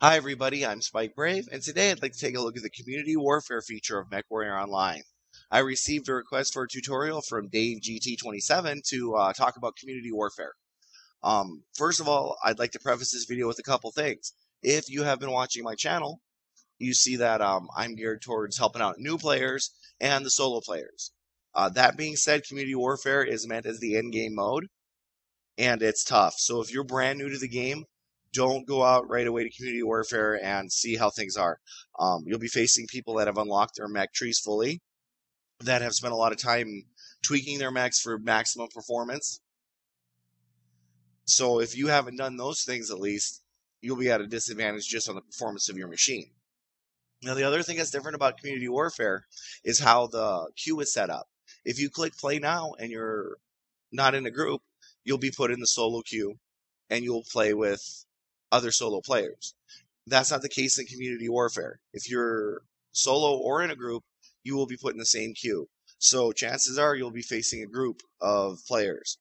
Hi everybody, I'm Spike Brave, and today I'd like to take a look at the community warfare feature of Mechwarrior Online. I received a request for a tutorial from Dave GT27 to talk about community warfare. First of all, I'd like to preface this video with a couple things. If you have been watching my channel, you see that I'm geared towards helping out new players and the solo players. That being said, community warfare is meant as the end game mode, and it's tough. So if you're brand new to the game, don't go out right away to community warfare and see how things are. You'll be facing people that have unlocked their mech trees fully, that have spent a lot of time tweaking their mechs for maximum performance. So if you haven't done those things, at least you'll be at a disadvantage just on the performance of your machine. Now, the other thing that's different about community warfare is how the queue is set up. If you click play now and you're not in a group, you'll be put in the solo queue and you'll play with other solo players. That's not the case in community warfare. If you're solo or in a group, you will be put in the same queue. So chances are you'll be facing a group of players.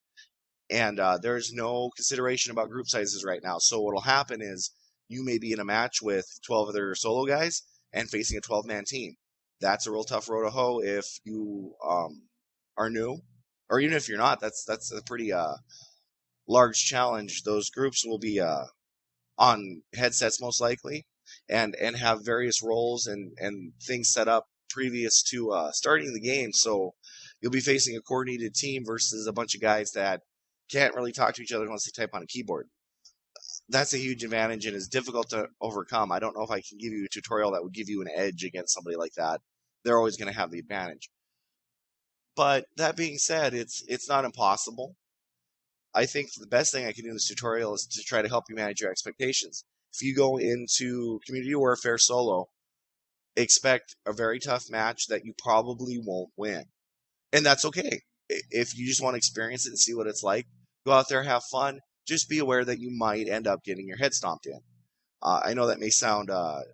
And there's no consideration about group sizes right now. So what'll happen is you may be in a match with 12 other solo guys and facing a 12-man team. That's a real tough road to hoe if you are new, or even if you're not. That's a pretty large challenge. Those groups will be on headsets most likely, and have various roles and things set up previous to starting the game. So you'll be facing a coordinated team versus a bunch of guys that can't really talk to each other unless they type on a keyboard. That's a huge advantage and is difficult to overcome. I don't know if I can give you a tutorial that would give you an edge against somebody like that. They're always going to have the advantage. But that being said, it's not impossible. I think the best thing I can do in this tutorial is to try to help you manage your expectations. If you go into community warfare solo, expect a very tough match that you probably won't win. And that's okay. If you just want to experience it and see what it's like, go out there, have fun. Just be aware that you might end up getting your head stomped in. I know that may sound a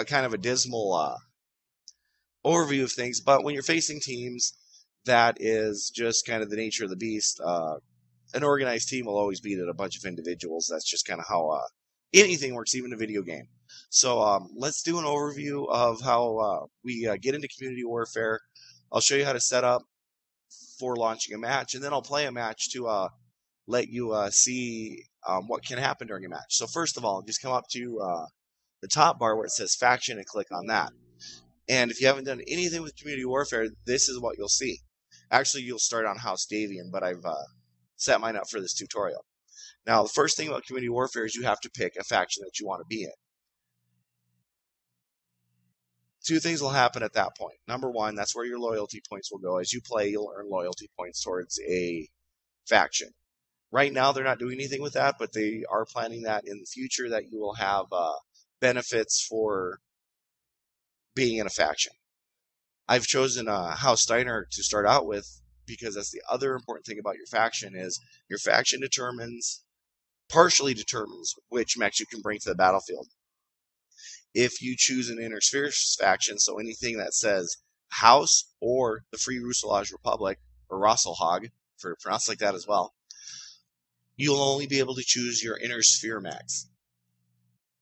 kind of a dismal overview of things, but when you're facing teams, that is just kind of the nature of the beast. An organized team will always beat a bunch of individuals. That's just kind of how anything works, even a video game. So let's do an overview of how we get into community warfare. I'll show you how to set up for launching a match, and then I'll play a match to let you see what can happen during a match. So first of all, just come up to the top bar where it says faction and click on that. And if you haven't done anything with community warfare, this is what you'll see. Actually, you'll start on House Davian, but I've set mine up for this tutorial. Now, the first thing about community warfare is you have to pick a faction that you want to be in. Two things will happen at that point. Number one, that's where your loyalty points will go. As you play, you'll earn loyalty points towards a faction. Right now, they're not doing anything with that, but they are planning that in the future that you will have benefits for being in a faction. I've chosen House Steiner to start out with because that's the other important thing about your faction is your faction partially determines which mechs you can bring to the battlefield. If you choose an Inner Spheres faction, so anything that says House or the Free Ruselage Republic, or Rosselhog, for pronounced like that as well, you'll only be able to choose your Inner Sphere mechs.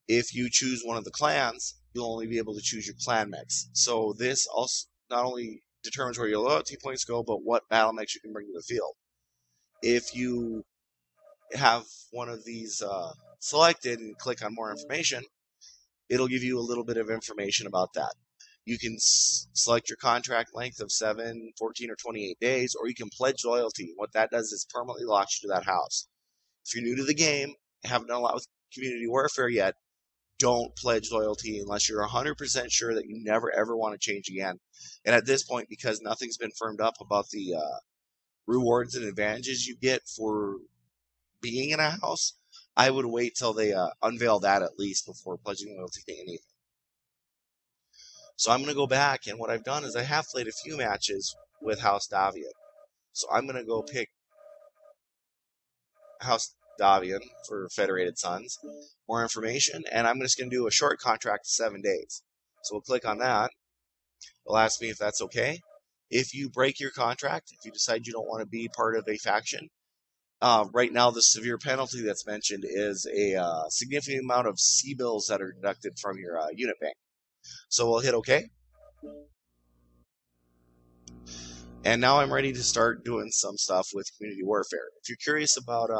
If you choose one of the clans, you'll only be able to choose your clan mechs. So this also not only determines where your loyalty points go, but what battle mechs you can bring to the field. If you have one of these selected and click on more information, it'll give you a little bit of information about that. You can select your contract length of 7, 14, or 28 days, or you can pledge loyalty. What that does is permanently locks you to that house. If you're new to the game, haven't done a lot with community warfare yet, don't pledge loyalty unless you're 100% sure that you never ever want to change again. And at this point, because nothing's been firmed up about the rewards and advantages you get for being in a house, I would wait till they unveil that at least before pledging loyalty to anything. So I'm going to go back, and what I've done is I have played a few matches with House Davian. So I'm going to go pick House Davian for Federated Sons, more information, and I'm just going to do a short contract of 7 days. So we'll click on that. It'll ask me if that's okay. If you break your contract, if you decide you don't want to be part of a faction, right now, the severe penalty that's mentioned is a significant amount of C-bills that are deducted from your unit bank. So we'll hit OK. And now I'm ready to start doing some stuff with community warfare. If you're curious about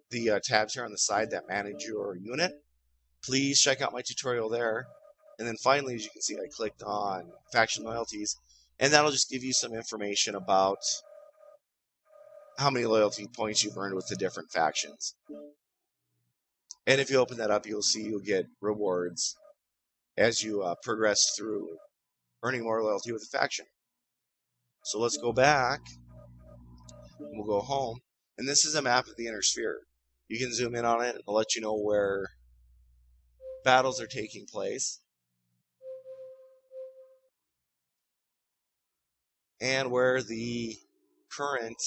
the tabs here on the side that manage your unit, please check out my tutorial there. And then finally, as you can see, I clicked on faction loyalties, and that'll just give you some information about how many loyalty points you've earned with the different factions. And if you open that up, you'll see you'll get rewards as you progress through earning more loyalty with the faction. So let's go back, and we'll go home. And this is a map of the inner sphere. You can zoom in on it, and it'll let you know where battles are taking place and where the current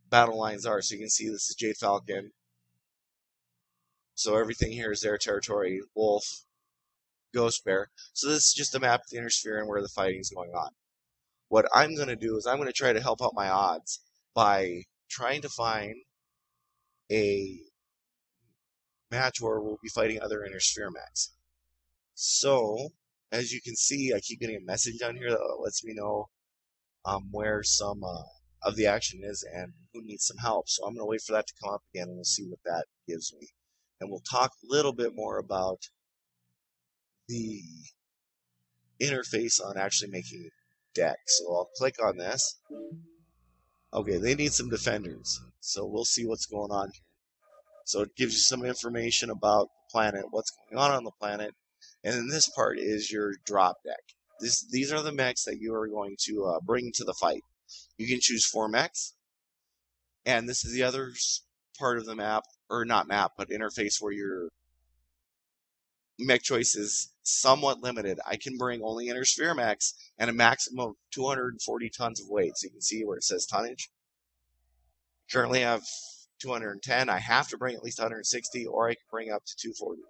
battle lines are. So you can see this is Jade Falcon. So everything here is their territory. Wolf, Ghost Bear. So this is just a map of the inner sphere and where the fighting is going on. What I'm going to do is I'm going to try to help out my odds by trying to find a match where we'll be fighting other inner sphere mechs. So, as you can see, I keep getting a message down here that lets me know where some of the action is and who needs some help. So I'm going to wait for that to come up again, and we'll see what that gives me. And we'll talk a little bit more about the interface on actually making decks. So I'll click on this. Okay, they need some defenders. So we'll see what's going on here. So it gives you some information about the planet, what's going on the planet. And then this part is your drop deck. These are the mechs that you are going to bring to the fight. You can choose 4 mechs. And this is the other part of the map, or not map, but interface where your mech choice is somewhat limited. I can bring only inner sphere mechs and a maximum of 240 tons of weight. So you can see where it says tonnage. Currently I have 210. I have to bring at least 160, or I can bring up to 240.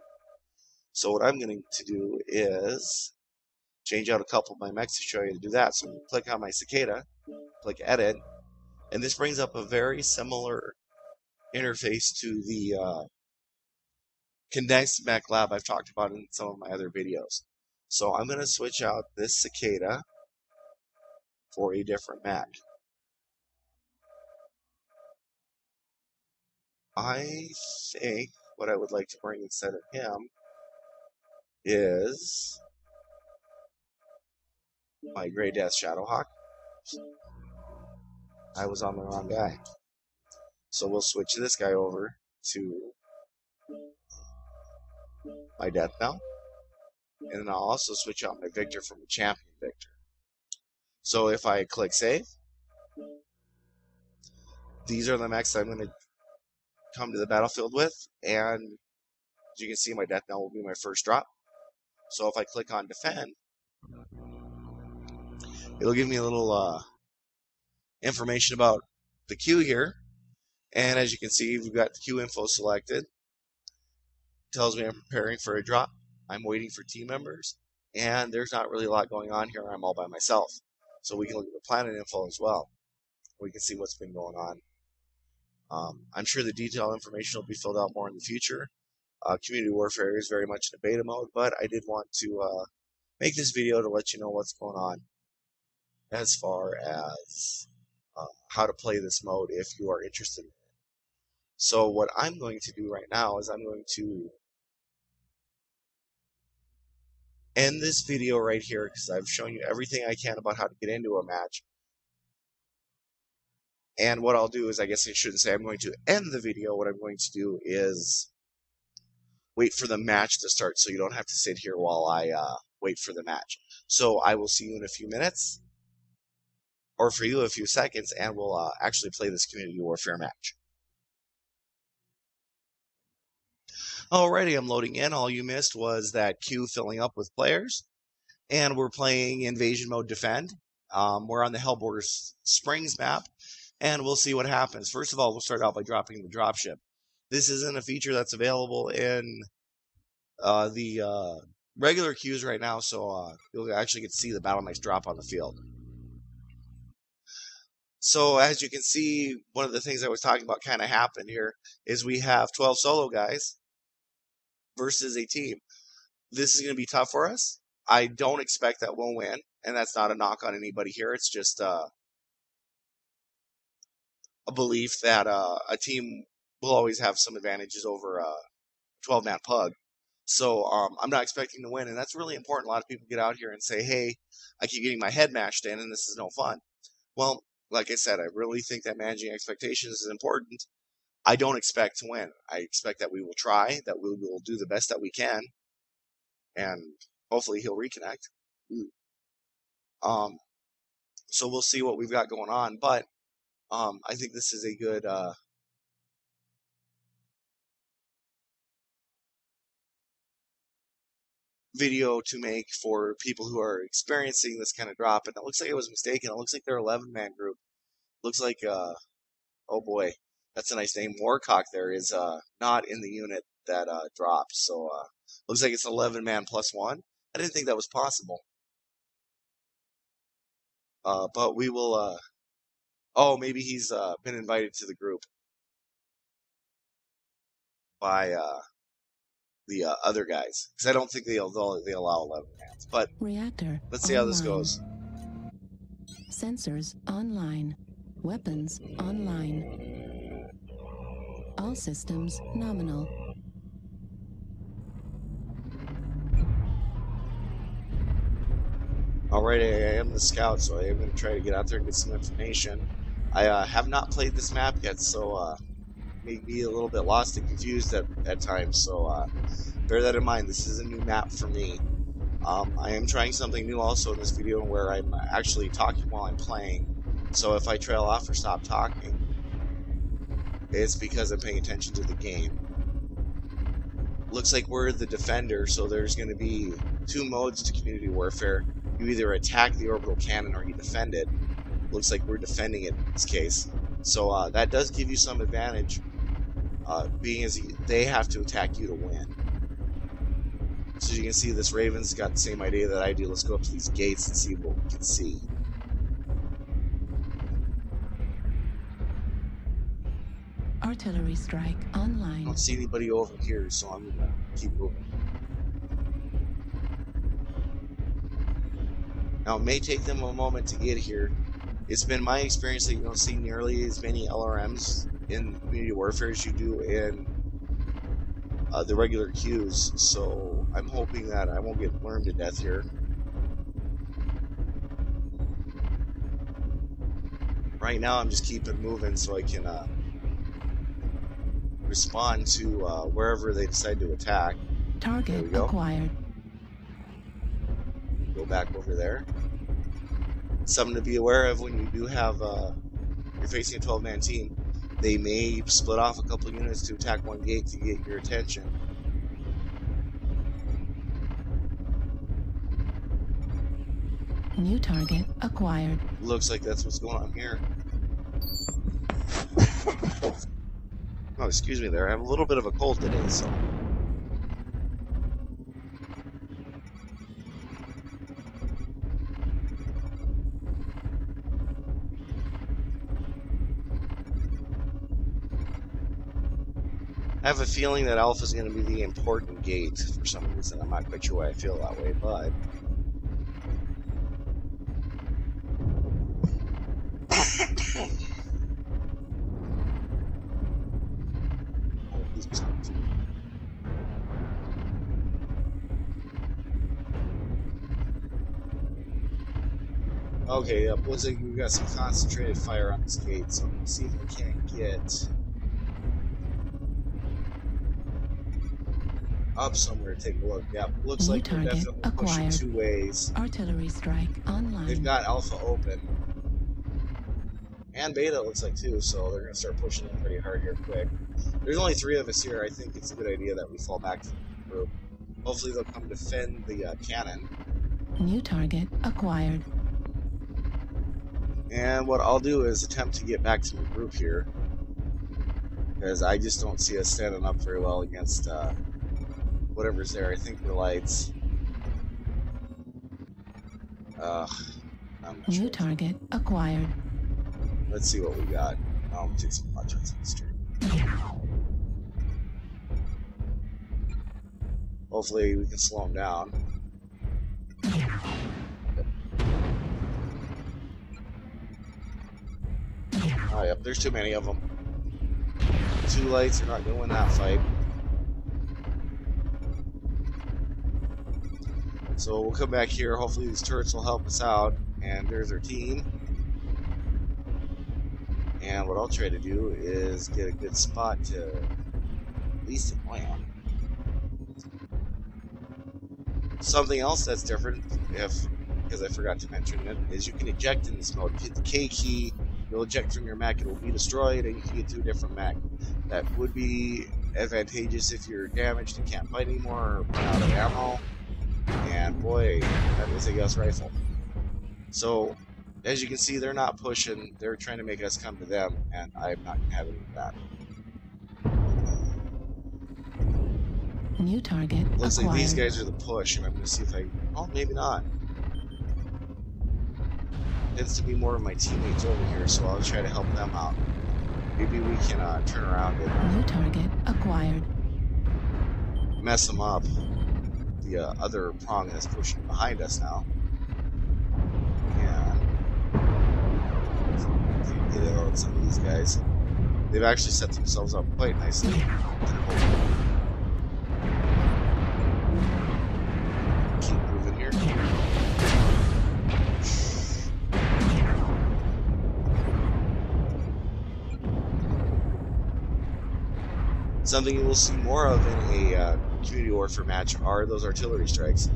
So what I'm going to do is change out a couple of my mechs to show you to do that. So I'm going to click on my cicada, click edit, and this brings up a very similar interface to the condensed mech lab I've talked about in some of my other videos. So I'm going to switch out this cicada for a different mech. I think what I would like to bring instead of him is my Grey Death Shadowhawk. I was on the wrong guy. So we'll switch this guy over to my Death Bell. And then I'll also switch out my Victor from a Champion Victor. So if I click Save, these are the mechs I'm going to come to the battlefield with. And as you can see, my Death Bell will be my first drop. So if I click on Defend, it'll give me a little information about the queue here. And as you can see, we've got the queue info selected. Tells me I'm preparing for a drop. I'm waiting for team members. And there's not really a lot going on here. I'm all by myself. So we can look at the planet info as well. We can see what's been going on. I'm sure the detailed information will be filled out more in the future. Community warfare is very much in a beta mode, but I did want to make this video to let you know what's going on as far as how to play this mode if you are interested in it. So what I'm going to do right now is I'm going to end this video right here because I've shown you everything I can about how to get into a match. And what I'll do is, I guess I shouldn't say I'm going to end the video. What I'm going to do is wait for the match to start so you don't have to sit here while I wait for the match. So I will see you in a few minutes, or for you a few seconds, and we'll actually play this community warfare match. Alrighty, I'm loading in. All you missed was that queue filling up with players, and we're playing Invasion Mode Defend. We're on the Hellborder Springs map, and we'll see what happens. First of all, we'll start out by dropping the dropship. This isn't a feature that's available in the regular queues right now, so you'll actually get to see the Battle Knights drop on the field. So as you can see, one of the things I was talking about kind of happened here is we have 12 solo guys versus a team. This is going to be tough for us. I don't expect that we'll win, and that's not a knock on anybody here. It's just a belief that a team will always have some advantages over a 12-man pug. So I'm not expecting to win, and that's really important. A lot of people get out here and say, hey, I keep getting my head mashed in, and this is no fun. Well, like I said, I really think that managing expectations is important. I don't expect to win. I expect that we will try, that we will do the best that we can, and hopefully he'll reconnect. So we'll see what we've got going on, but I think this is a good video to make for people who are experiencing this kind of drop. And it looks like I was mistaken. It looks like they're 11-man group. Looks like, oh boy, that's a nice name. Warcock there is not in the unit that dropped. So looks like it's 11-man +1. I didn't think that was possible. But we will, oh, maybe he's been invited to the group by the other guys. Because I don't think they allow 11 mans. But reactor let's see how this goes. Sensors online. Weapons online. All systems nominal. Alright, I am the scout, so I am going to try to get out there and get some information. I have not played this map yet, so may be a little bit lost and confused at times, so bear that in mind. This is a new map for me. I am trying something new also in this video where I'm actually talking while I'm playing, so if I trail off or stop talking, it's because I'm paying attention to the game. Looks like we're the defender, so there's going to be 2 modes to community warfare. You either attack the orbital cannon or you defend it. Looks like we're defending it in this case. So that does give you some advantage, being as they have to attack you to win. So you can see this Raven's got the same idea that I do. Let's go up to these gates and see what we can see. Artillery strike online. I don't see anybody over here, so I'm going to keep moving. Now, it may take them a moment to get here. It's been my experience that you don't see nearly as many LRMs in community warfare as you do in the regular queues, so I'm hoping that I won't get wormed to death here. Right now, I'm just keeping moving so I can respond to wherever they decide to attack. Target acquired. Go back over there. Something to be aware of when you do have you're facing a 12-man team. They may split off a couple units to attack one gate to get your attention. New target acquired. Looks like that's what's going on here. Oh, excuse me there. I have a little bit of a cold today, so. I have a feeling that Alpha is going to be the important gate for some reason. I'm not quite sure why I feel that way, but okay, looks like we've got some concentrated fire on this gate, so let's see if we can't get up somewhere to take a look. Yeah, looks like we're definitely pushing 2 ways. Artillery strike online. They've got Alpha open. And Beta looks like too, so they're going to start pushing in pretty hard here quick. There's only 3 of us here. I think it's a good idea that we fall back to the group. Hopefully they'll come defend the cannon. New target acquired. And what I'll do is attempt to get back to the group here, because I just don't see us standing up very well against whatever's there. I think we're lights. New target acquired. Let's see what we got. Take some pot shots on this turn. Hopefully we can slow him down. Oh, yep, there's too many of them. 2 lights are not going to win that fight. So we'll come back here. Hopefully these turrets will help us out. And there's our team. And what I'll try to do is get a good spot to at least annoy him. Something else that's different, because I forgot to mention it, is you can eject in this mode. If you hit the K key, you'll eject from your mech, it will be destroyed, and you can get to a different mech. That would be advantageous if you're damaged and can't fight anymore or run out of ammo. And boy, that is a Gus rifle. So, as you can see, they're not pushing, they're trying to make us come to them, and I'm not having that. New target Looks acquired. like these guys are the push, and I'm going to see if I... Oh, maybe not. Tends to be more of my teammates over here, so I'll try to help them out. Maybe we can turn around and New target acquired. mess them up. The other prong that's pushing behind us now. Yeah. Get in on some of these guys. They've actually set themselves up quite nicely. Keep moving here. Something you will see more of in a community warfare match are those artillery strikes.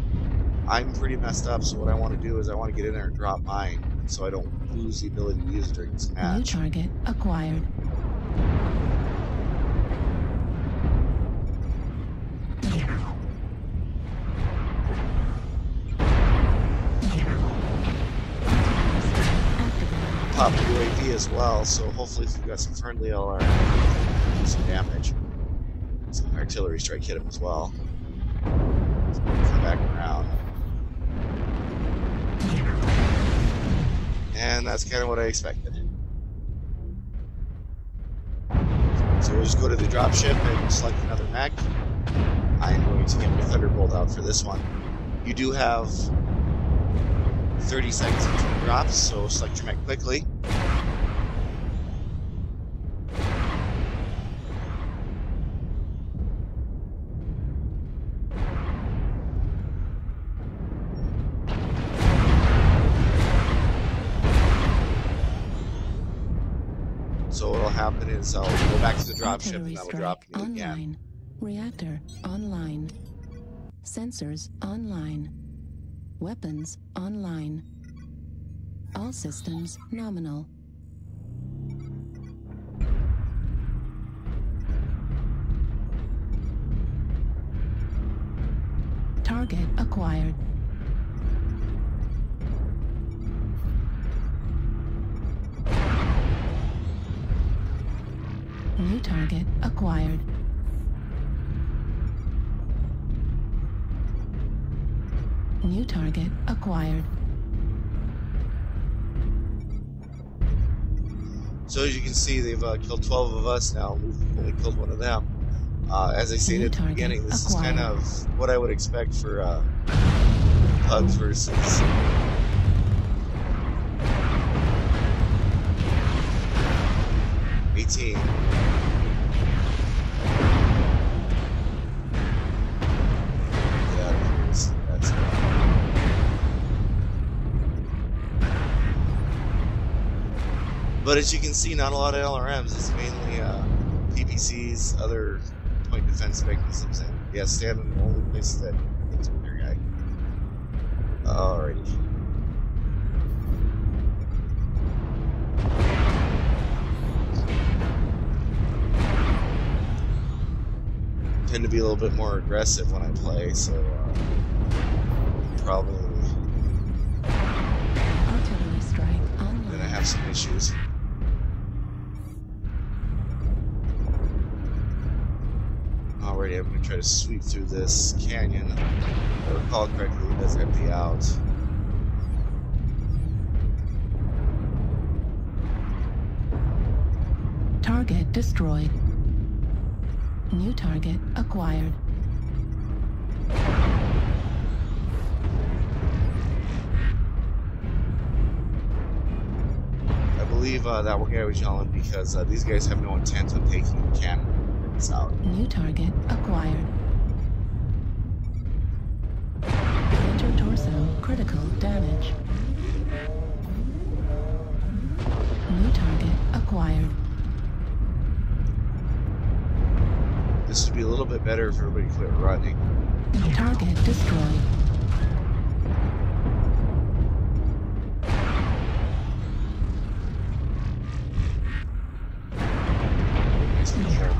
I'm pretty messed up, so what I want to do is I want to get in there and drop mine so I don't lose the ability to use it during this match. New target acquired. Pop the UAV as well, so hopefully if we've got some friendly LR, do some damage. Some artillery strike hit him as well. So come back around. And that's kind of what I expected. So we'll just go to the dropship and select another mech. I'm going to get my Thunderbolt out for this one. You do have 30 seconds between drops, so select your mech quickly. So what'll happen is I'll go back to the dropship and that'll drop me online. again. Reactor online. Sensors online. Weapons online. All systems nominal. Target acquired. New target acquired. New target acquired. So as you can see, they've killed 12 of us now. We've only killed one of them. As I stated at the beginning, this is kind of what I would expect for Pugs versus team. But as you can see, not a lot of LRMs. It's mainly PPCs, other point defense mechanisms, and yeah, stand in the only places that it's with your guy. Alrighty. Tend to be a little bit more aggressive when I play, so probably Artillery strike online. gonna have some issues. Alrighty, I'm gonna try to sweep through this canyon. If I recall correctly, it does empty out. Target destroyed. New target acquired. I believe that guy was yelling because these guys have no intent on taking the cannons out. New target acquired. Enter torso critical damage. New target acquired. This would be a little bit better if everybody quit running. Target destroyed.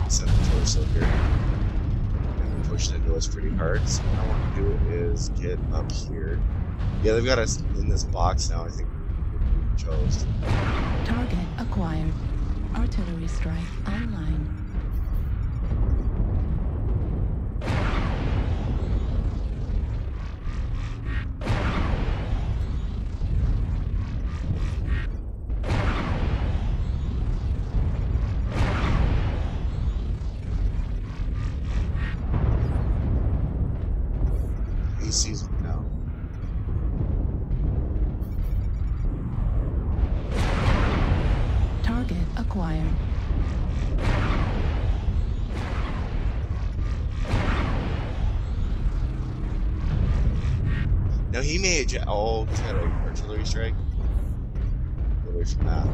Set the torso here. And they're pushing into us pretty hard. So what I want to do is get up here. Yeah, they've got us in this box now. I think we chose. Target acquired. Artillery strike online. He sees them now. Target acquired. Now he may eject. Oh, he's got an artillery strike. Get away from that.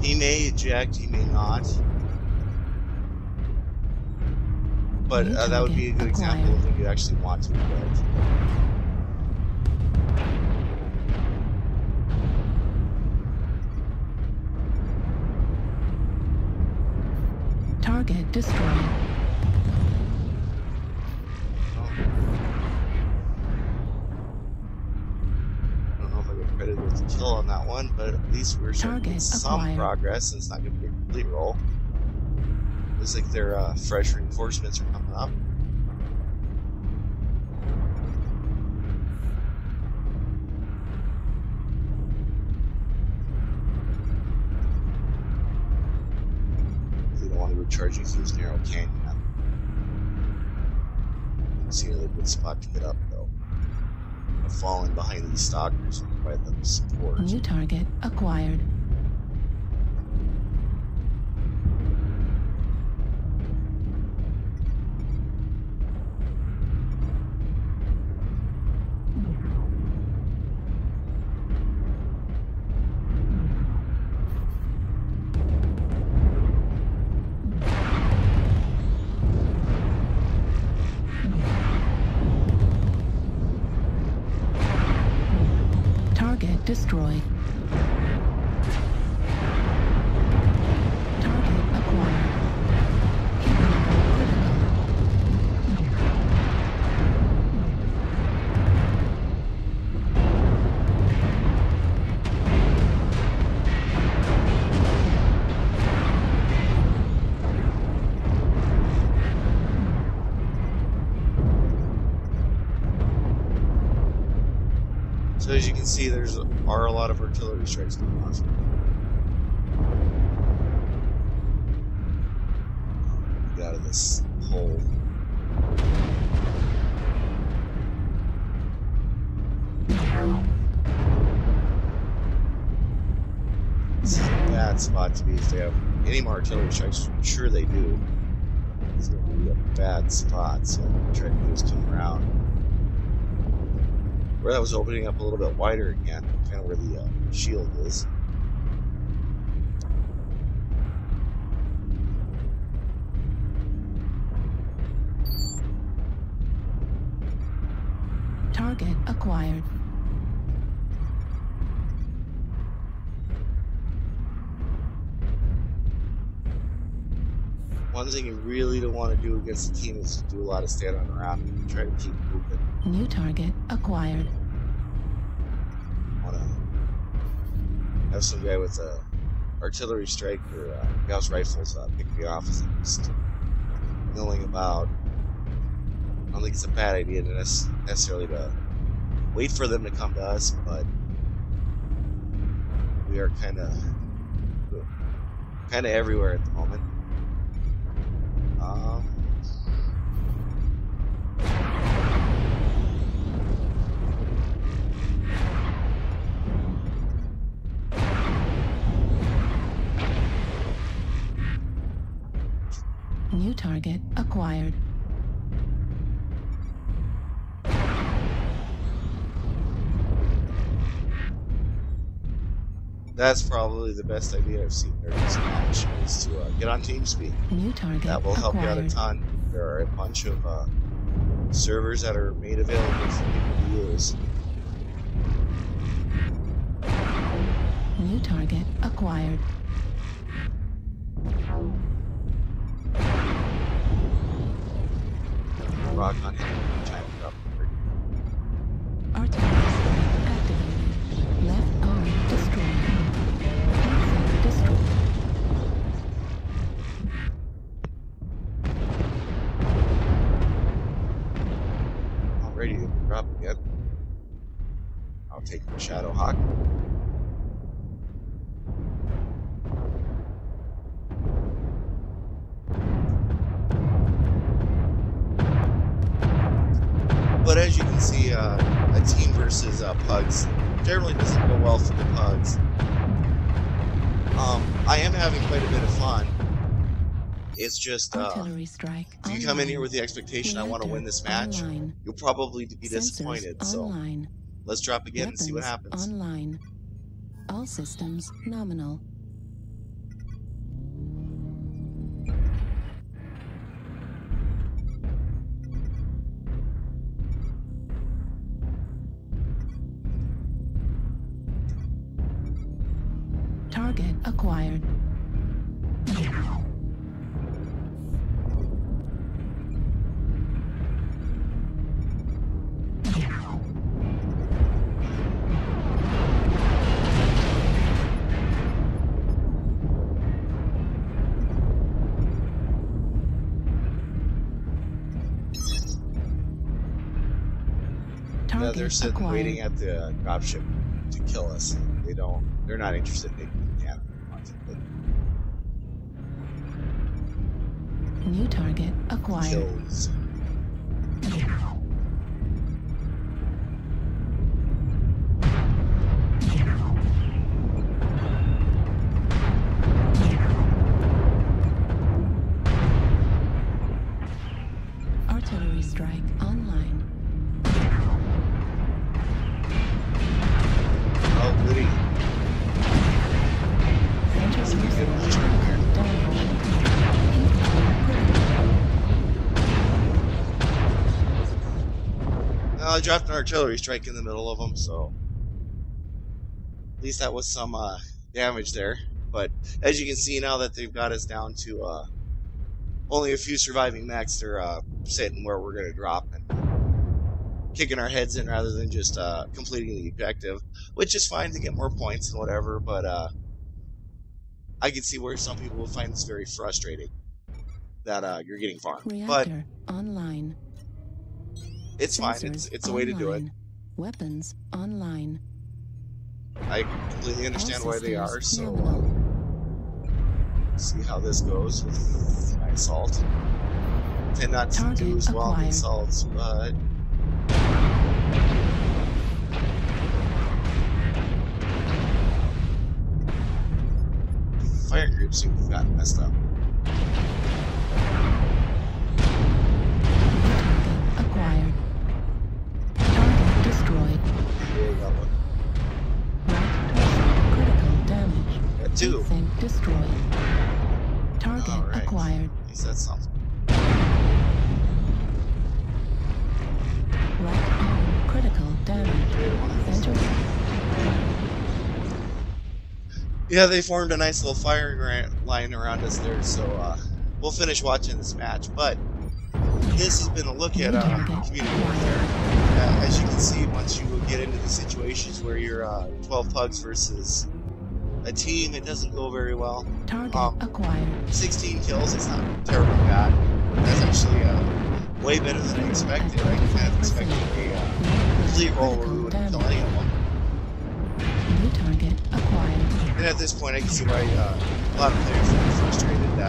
He may eject, he may not. But that would be a good example of when you actually want to eject. Target destroyed. With the kill on that one, but at least we're starting to get some progress, and it's not going to be a complete roll. Looks like their fresh reinforcements are coming up. They don't want to go charging through this narrow canyon. See another good spot to get up, though. Falling behind these stalkers and provide them support. New target acquired. Destroyed. Target acquired. So as you can see, there are a lot of artillery strikes going off. Get out of this hole. This is a bad spot to be if they have any more artillery strikes. I'm sure they do. It's going to be a bad spot, so what I'm trying to do is come around. Where that was opening up a little bit wider again, kind of where the shield is. Target acquired. One thing you really don't want to do against the team is to do a lot of standing around and try to keep moving. New target acquired. Want to have some guy with a artillery strike or Gauss rifles pick me off as I'm just milling about. I don't think it's a bad idea to necessarily to wait for them to come to us, but we are kind of kind of everywhere at the moment. New target acquired. That's probably the best idea I've seen during this match, is to get on TeamSpeak. New target That will help you out a acquired. ton. There are a bunch of servers that are made available for people to use. New target acquired. Rock on him. Time to drop. Artillery strike activated. Left arm destroyed. Insect destroyed. Not ready to drop yet. I'll take the Shadow Hawk. But as you can see, a team versus pugs generally doesn't go well for the pugs. I am having quite a bit of fun. It's just, Artillery strike. if you come in here with the expectation I want to win this match, Online. you'll probably be Sensors disappointed. So online. let's drop again and see what Weapons happens. online. All systems nominal. Target acquired. Yeah, they're Target sitting acquired. waiting at the dropship to kill us. They're not interested in making the cannon. New target acquired. Kills. Artillery strike online. Oh, goody. Center Let's get resource a turn here. damage. I dropped an artillery strike in the middle of them, so at least that was some damage there. But as you can see now that they've got us down to only a few surviving mechs, they're sitting where we're going to drop and kicking our heads in rather than just completing the objective, which is fine to get more points and whatever, but I can see where some people will find this very frustrating that you're getting farmed. But Reactor online. it's fine. Sensors It's a way to do it. online. Weapons online. I completely understand All why they are, systems so nominal. see how this goes with my assault. Tend not to do Target as well in the acquired. assaults, but fire group seems to have gotten messed up. Target acquired. Target destroyed. Yeah, got one. Right torso critical damage. Got two. Insect destroyed. Target Alright. acquired. At least that's something. Right arm critical damage. Center. Yeah, they formed a nice little fire line around us there, so we'll finish watching this match. But this has been a look at community warfare. As you can see, once you get into the situations where you're 12 pugs versus a team, it doesn't go very well. Target acquired. 16 kills, it's not terribly bad. That's actually way better than I expected. I kind of expected a complete roll where we wouldn't kill any of them. New target acquired. And at this point, I can see why a lot of players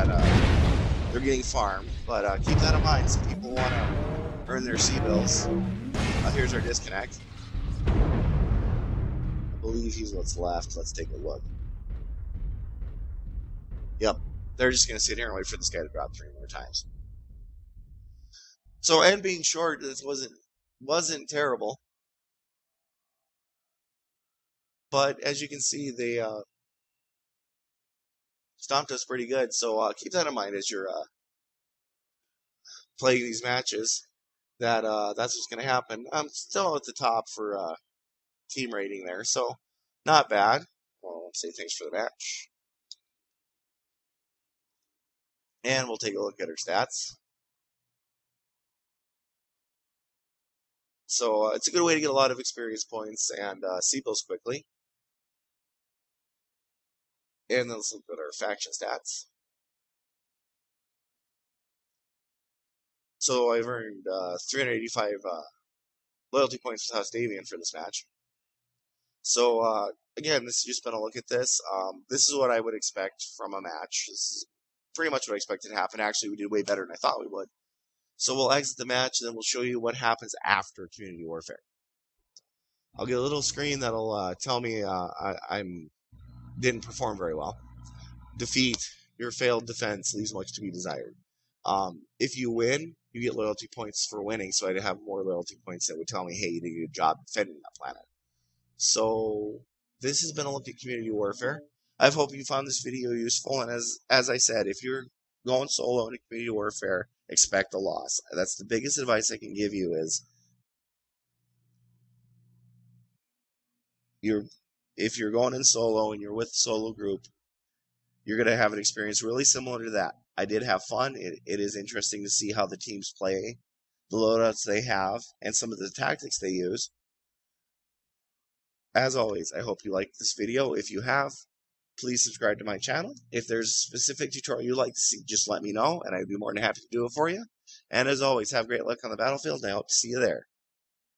that they're getting farmed. But keep that in mind. Some people want to earn their sea bills. Here's our disconnect. I believe he's what's left. Let's take a look. Yep. They're just going to sit here and wait for this guy to drop 3 more times. So, and being short, this wasn't terrible. But as you can see, they stomped us pretty good. So keep that in mind as you're playing these matches. That's what's going to happen. I'm still at the top for team rating there, so not bad. Well, let's say thanks for the match. And we'll take a look at her stats. So it's a good way to get a lot of experience points and C-bills quickly. And then let's look at our faction stats. So I've earned 385 loyalty points with House Davian for this match. So again, this has just been a look at this. This is what I would expect from a match. This is pretty much what I expected to happen. Actually, we did way better than I thought we would. So we'll exit the match, and then we'll show you what happens after Community Warfare. I'll get a little screen that'll tell me I didn't perform very well. Defeat. Your failed defense leaves much to be desired. If you win, you get loyalty points for winning, so I'd have more loyalty points that would tell me, hey, you did a good job defending that planet. So this has been a look at Community Warfare. I hope you found this video useful, and as I said, if you're going solo in Community Warfare, expect a loss. That's the biggest advice I can give you is if you're going in solo and you're with a solo group, you're going to have an experience really similar to that. I did have fun. It is interesting to see how the teams play, the loadouts they have, and some of the tactics they use. As always, I hope you liked this video. If you have, please subscribe to my channel. If there's a specific tutorial you'd like to see, just let me know, and I'd be more than happy to do it for you. And as always, have great luck on the battlefield, and I hope to see you there.